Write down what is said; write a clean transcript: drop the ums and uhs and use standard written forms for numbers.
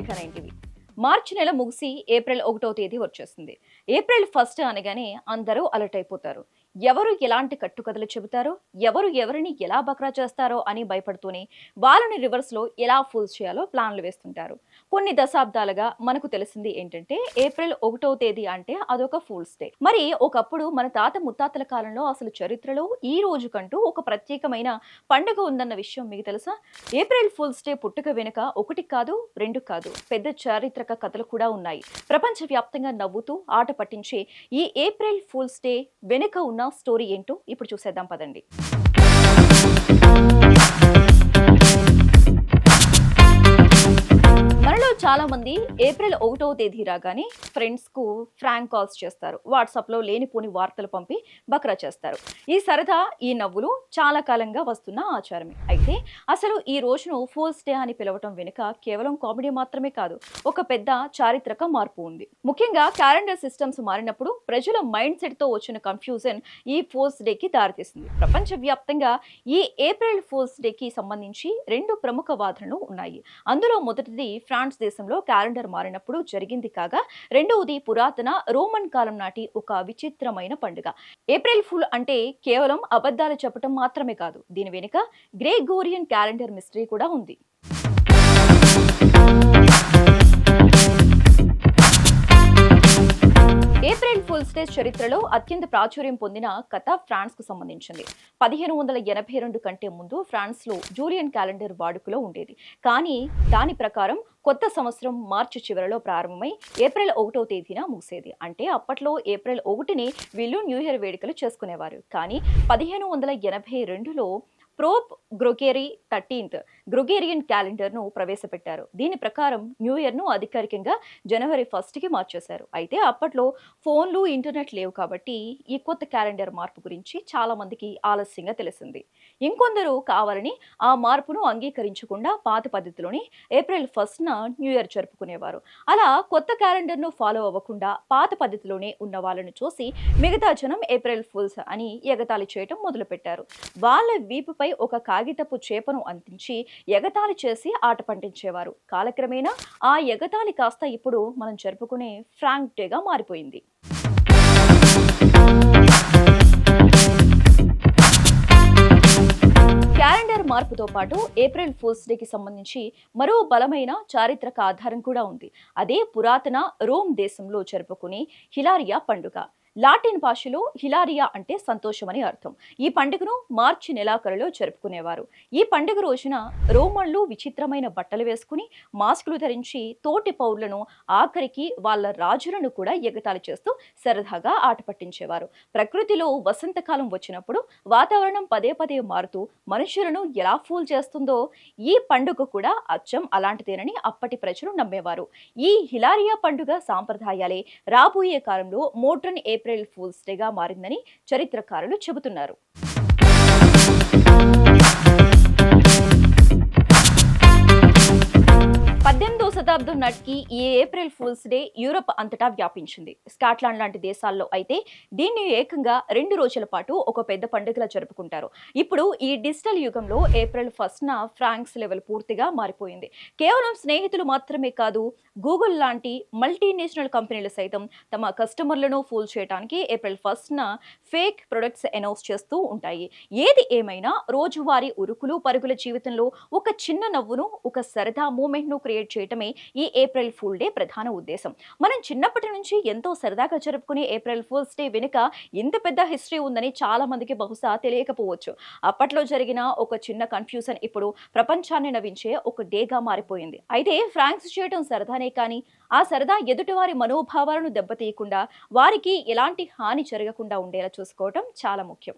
Mega TV. మార్చి నెల ముగిసి April 1వ తేదీ వచ్చేస్తుంది. ఏప్రిల్ 1 అనగానే అందరూ అలర్ట్ అయిపోతారు. ఎవరు ఎలాంటి కట్టుకథలు చెబుతారో, ఎవరు ఎవరిని ఎలా బక్రా చేస్తారో అని భయపడుతూనే వాళ్ళని రివర్స్ లో ఎలా ఫూల్స్ చేయాలో ప్లాన్లు వేస్తుంటారు. కొన్ని దశాబ్దాలుగా మనకు తెలిసింది ఏంటంటే ఏప్రిల్ 1వ తేదీ అంటే అదొక ఫూల్స్ డే. మరి ఒకప్పుడు మన తాత ముత్తాతల కాలంలో అసలు చరిత్రలో ఈ రోజుకంటూ ఒక ప్రత్యేకమైన పండుగ ఉందన్న విషయం మీకు తెలుసా? ఏప్రిల్ ఫూల్స్ డే పుట్టుక వెనుక ఒకటి కాదు, రెండు కాదు, పెద్ద చారిత్రక కథలు కూడా ఉన్నాయి. ప్రపంచవ్యాప్తంగా నవ్వుతూ ఆట పట్టించే ఈ ఏప్రిల్ ఫూల్స్ డే వెనుక ఉన్న స్టోరీ ఏంటో ఇప్పుడు చూసేద్దాం పదండి. మనలో చాలా మంది ఏప్రిల్ 1వ తేదీ రాగానే ఫ్రెండ్స్ కు ఫ్రాంక్ కాల్స్ చేస్తారు. వాట్సాప్ లో లేనిపోని వార్తలు పంపి బక్రా చేస్తారు. ఈ సరదా, ఈ నవ్వులు చాలా కాలంగా వస్తున్న ఆచారమే. అయితే అసలు ఈ రోజును ఫూల్స్ డే అని పిలవటం వెనుక కేవలం కామెడీ మాత్రమే కాదు, ఒక పెద్ద చారిత్రక మార్పు ఉంది. ముఖ్యంగా క్యాలెండర్ సిస్టమ్స్ మారినప్పుడు ప్రజల మైండ్ సెట్ తో వచ్చిన కన్ఫ్యూజన్ ఈ ఫూల్స్ డే కి దారితీసింది. ప్రపంచవ్యాప్తంగా ఈ ఏప్రిల్ ఫూల్స్ డే కి సంబంధించి రెండు ప్రముఖ వాదనలు ఉన్నాయి. అందులో మొదటిది ఫ్రాన్స్ దేశంలో క్యాలెండర్ మారినప్పుడు జరిగింది కాగా, రెండవది పురాతన రోమన్ కాలం నాటి ఒక విచిత్రమైన పండుగ. ఏప్రిల్ ఫుల్ అంటే కేవలం అబద్ధాలు చెప్పటం మాత్రమే కాదు, దీని వెనుక గ్రెగోరియన్ క్యాలెండర్ మిస్టరీ కూడా ఉంది. ఏప్రిల్ ఫూల్స్ డే చరిత్రలో అత్యంత ప్రాచుర్యం పొందిన కథ ఫ్రాన్స్ కు సంబంధించింది. 1582 కంటే ముందు ఫ్రాన్స్ లో జూలియన్ క్యాలెండర్ వాడుకలో ఉండేది. కానీ దాని ప్రకారం కొత్త సంవత్సరం మార్చి చివరిలో ప్రారంభమై ఏప్రిల్ 1వ తేదీన ముగిసేది. అంటే అప్పట్లో ఏప్రిల్ 1ని వీళ్ళు న్యూ ఇయర్ వేడుకలు చేసుకునేవారు. కానీ 1582లో ప్రోప్ గ్రెగరీ 13th గ్రెగోరియన్ క్యాలెండర్ ను ప్రవేశపెట్టారు. దీని ప్రకారం న్యూ ఇయర్ ను అధికారికంగా జనవరి 1కి మార్చేశారు. అయితే అప్పట్లో ఫోన్లు, ఇంటర్నెట్ లేవు కాబట్టి ఈ కొత్త క్యాలెండర్ మార్పు గురించి చాలా మందికి ఆలస్యంగా తెలిసింది. ఇంకొందరు కావాలని ఆ మార్పును అంగీకరించకుండా పాత పద్ధతిలోనే ఏప్రిల్ 1న న్యూ ఇయర్ జరుపుకునేవారు. అలా కొత్త క్యాలెండర్ ను ఫాలో అవ్వకుండా పాత పద్ధతిలోనే ఉన్న వాళ్ళని చూసి మిగతా జనం ఏప్రిల్ ఫూల్స్ అని ఎగతాళి చేయటం మొదలుపెట్టారు. వాళ్ళ వీపుపై ఒక కాగితపు చేపను అంటించి ఎగతాళి చేసి ఆట పండించేవారు. కాలక్రమేణా ఆ ఎగతాళి కాస్త ఇప్పుడు మనం జరుపుకునే ఫ్రాంక్ డేగా మారిపోయింది. క్యాలెండర్ మార్పుతో పాటు ఏప్రిల్ ఫూల్స్ డేకి సంబంధించి మరో బలమైన చారిత్రక ఆధారం కూడా ఉంది. అదే పురాతన రోమ్ దేశంలో జరుపుకునే హిలారియా పండుగ. లాటిన్ భాషలో హిలారియా అంటే సంతోషం అని అర్థం. ఈ పండుగను మార్చి నెలాఖరులో జరుపుకునేవారు. ఈ పండుగ రోజున రోమన్లు విచిత్రమైన బట్టలు వేసుకుని, మాస్కులు ధరించి తోటి పౌరులను, ఆఖరికి వాళ్ళ రాజులను కూడా ఎగతాళి చేస్తూ సరదాగా ఆట పట్టించేవారు. ప్రకృతిలో వసంతకాలం వచ్చినప్పుడు వాతావరణం పదే పదే మారుతూ మనుషులను ఎలా ఫూల్ చేస్తుందో ఈ పండుగ కూడా అచ్చం అలాంటిదేనని అప్పటి ప్రజలు నమ్మేవారు. ఈ హిలారియా పండుగ సాంప్రదాయాలే రాబోయే కాలంలో మోడ్రన్ ఏప్రిల్ ఫూల్స్ డేగా మారిందని చరిత్రకారులు చెబుతున్నారు. 18వ శతాబ్దం నాటికి ఈ ఏప్రిల్ ఫూల్స్ డే యూరప్ అంతటా వ్యాపించింది. స్కాట్లాండ్ లాంటి దేశాల్లో అయితే దీన్ని ఏకంగా 2 రోజుల పాటు ఒక పెద్ద పండుగలా జరుపుకుంటారు. ఇప్పుడు ఈ డిజిటల్ యుగంలో ఏప్రిల్ 1న ఫ్రాంక్స్ లెవెల్ పూర్తిగా మారిపోయింది. కేవలం స్నేహితులు మాత్రమే కాదు, గూగుల్ లాంటి మల్టీనేషనల్ కంపెనీలు సైతం తమ కస్టమర్లను ఫూల్ చేయడానికి ఏప్రిల్ 1న ఫేక్ ప్రొడక్ట్స్ అనౌన్స్ చేస్తూ ఉంటాయి. ఏది ఏమైనా రోజువారీ ఉరుకులు పరుగుల జీవితంలో ఒక చిన్న నవ్వును, ఒక సరదా మూమెంట్ ను క్రియేట్ చేయటమే ఈ ఏప్రిల్ ఫూల్ డే ప్రధాన ఉద్దేశం. మనం చిన్నప్పటి నుంచి ఎంతో సరదాగా జరుపుకునే ఏప్రిల్ ఫూల్స్ డే వెనుక ఇంత పెద్ద హిస్టరీ ఉందని చాలా మందికి బహుశా తెలియకపోవచ్చు. అప్పట్లో జరిగిన ఒక చిన్న కన్ఫ్యూజన్ ఇప్పుడు ప్రపంచాన్ని నవ్వించే ఒక డేగా మారిపోయింది. అయితే ఫ్రాంక్స్ చేయటం సరదానే కానీ ఆ సరదా ఎదుటివారి మనోభావాలను దెబ్బతీయకుండా, వారికి ఎలాంటి హాని జరగకుండా ఉండేలా చూసుకోవటం చాలా ముఖ్యం.